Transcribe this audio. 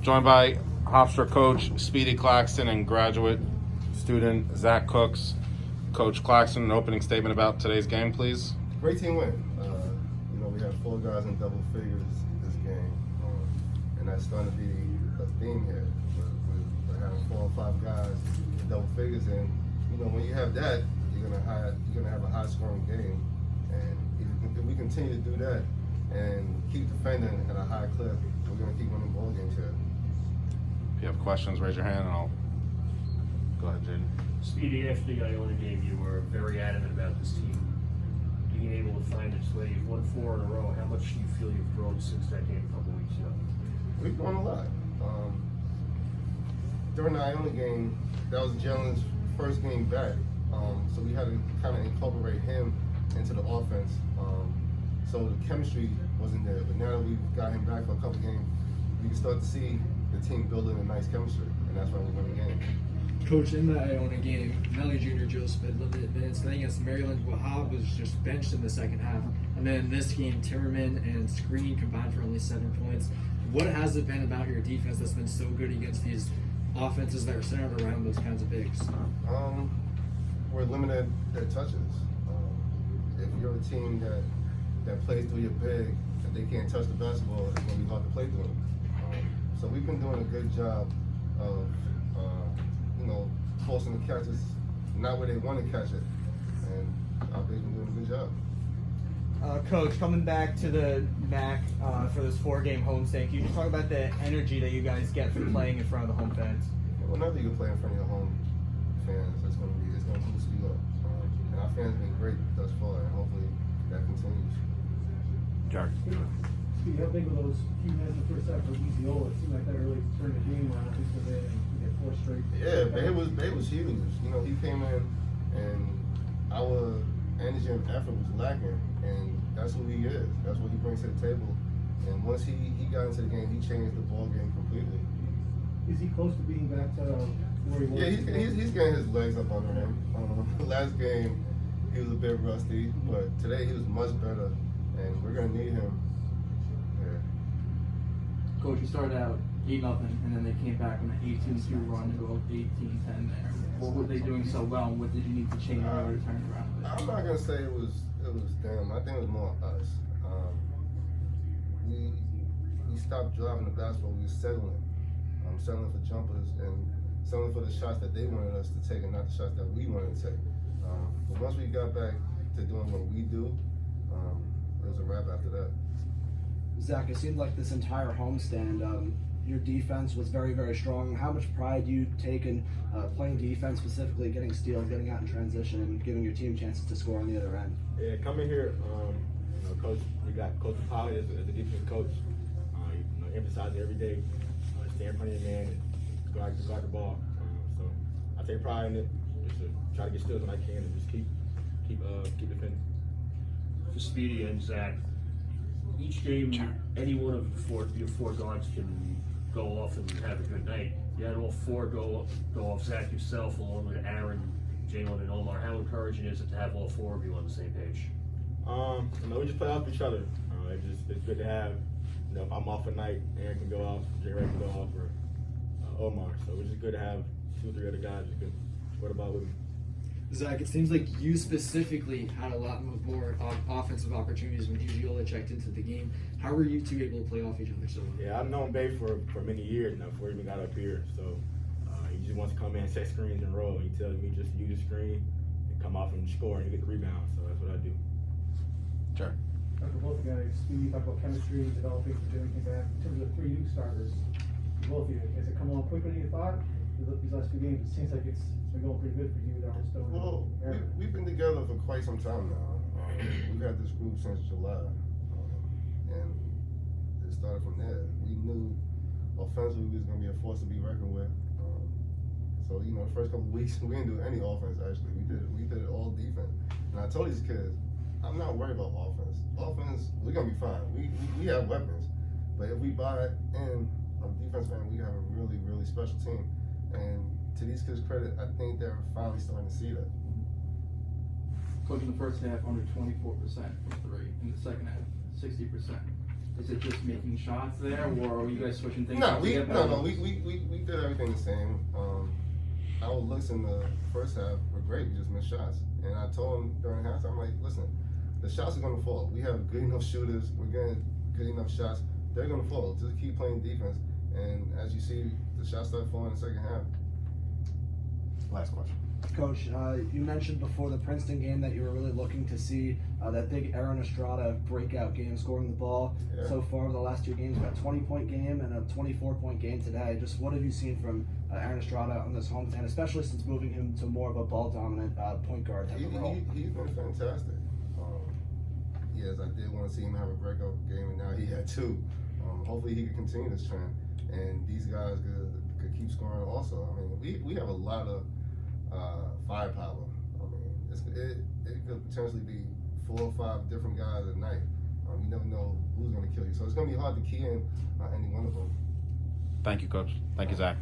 Joined by Hofstra coach Speedy Claxton and graduate student Zach Cooks. Coach Claxton, an opening statement about today's game, please. Great team win. We had 4 guys in double figures this game, and that's starting to be a theme here. We're having 4 or 5 guys in double figures, and when you have that, you're gonna have a high-scoring game. And if we continue to do that and keep defending at a high clip, we're gonna keep winning ball games here. If you have questions, raise your hand, and I'll go ahead, Jaden. Speedy, after the Iona game, you were very adamant about this team being able to find its way. You've won 4 in a row. How much do you feel you've grown since that game a couple weeks ago? We've grown a lot. During the Iona game, that was Jalen's first game back, so we had to kind of incorporate him into the offense. So the chemistry wasn't there, but now that we've got him back for a couple games, we can start to see the team building a nice chemistry, and that's why we're winning the game. Coach, in the Iona game, Melly Jr. Joseph had limited minutes. Then against Maryland, Wahab was just benched in the second half. And then in this game, Timmerman and Screen combined for only 7 points. What has it been about your defense that's been so good against these offenses that are centered around those kinds of bigs? We're limited at touches. If you're a team that plays through your big and they can't touch the basketball, it's going to be hard to play through them. So we've been doing a good job of forcing the catches not where they want to catch it, and our bigs been doing a good job. Coach, coming back to the MAC for this 4-game homestand, can you just talk about the energy that you guys get from playing in front of the home fans? Whenever you can play in front of your home fans, it's going to boost you up. And our fans have been great thus far, and hopefully that continues. Jared. Speedy, how big were those few minutes in the first half for Eziola? It seemed like that really turned the game around. At least for them, and get 4 straight. Yeah, Bay was huge. He came in, and our energy and effort was lacking, and that's who he is. That's what he brings to the table. And once he got into the game, he changed the ball game completely. Is he close to being back to where he was? Yeah, he's getting his legs up under him. Last game, he was a bit rusty, but today he was much better, and we're gonna need him. Yeah. Coach, you started out 8-0, and then they came back on an 18-2 run to go up 18-10 there. What were they doing so well, and what did you need to change in order to turn it around? I'm not gonna say it was them. I think it was more us. We stopped driving the basketball. We were settling for jumpers and settling for the shots that they wanted us to take, and not the shots that we wanted to take. But once we got back to doing what we do, it was a wrap after that. Zach, it seemed like this entire homestand, your defense was very, very strong. How much pride do you take in playing defense, specifically getting steals, getting out in transition, and giving your team chances to score on the other end? Yeah, coming here, Coach, we got Coach Polly as a defensive coach. Emphasizing every day, stay in front of your man and guard the ball. So I take pride in it. Just to try to get steals when I can and just keep defending. For Speedy and Zach, each game, any one of your 4 guards can go off and have a good night. You had all 4 go off. Zach, yourself, along with Aaron, Jalen, and Omar. How encouraging is it to have all 4 of you on the same page? We just play off each other. It's good to have. If I'm off a night, Aaron can go off, J-Ray can go off, or Omar. So it's just good to have 2 or 3 other guys you can sweat about with me. Zach, it seems like you specifically had a lot more offensive opportunities when Eziola checked into the game. How were you 2 able to play off each other so well? Yeah, I've known Bay for many years now, before he even got up here. So he just wants to come in, set screens, and roll. He tells me just use the screen and come off and score and get the rebound. So that's what I do. Jared. For both guys, Speedy, you talked about chemistry, developing for Jimmy came back. In terms of the 3 new starters, both of you, has it come along quicker than you thought? These last 2 games, it seems like it's been going pretty good for you, Darren Stone. Well, we've been together for quite some time now. We've had this group since July, and it started from there. We knew offensively we was going to be a force to be reckoned with. So the first couple of weeks we didn't do any offense. Actually, we did it all defense. And I told these kids, I'm not worried about offense. Offense, we're gonna be fine. We have weapons, but if we buy in on defense, man, we have a really, really special team. And to these kids' credit, I think they're finally starting to see that. Coach, in the first half, under 24% from 3. In the second half, 60%. Is it just making shots there, or are you guys switching things No, up? to we get no better? no we did everything the same. Our looks in the first half were great. We just missed shots, and I told him during halftime, I'm like, listen, the shots are gonna fall. We have good enough shooters. We're getting good enough shots. They're gonna fall. Just keep playing defense, and as you see, the shots start falling in the second half. Last question. Coach, you mentioned before the Princeton game that you were really looking to see that big Aaron Estrada breakout game, scoring the ball. Yeah. So far, over the last 2 games, got a 20-point game and a 24-point game today. Just what have you seen from Aaron Estrada on this homestand, especially since moving him to more of a ball-dominant point guard type of role? He's been fantastic. Yes, I did want to see him have a breakout game, and now he had 2. Hopefully, he can continue this trend, and these guys could keep scoring also. I mean, we have a lot of firepower. I mean, it could potentially be 4 or 5 different guys at night. You never know who's going to kill you. So it's going to be hard to key in any one of them. Thank you, Coach. Thank you, Zach.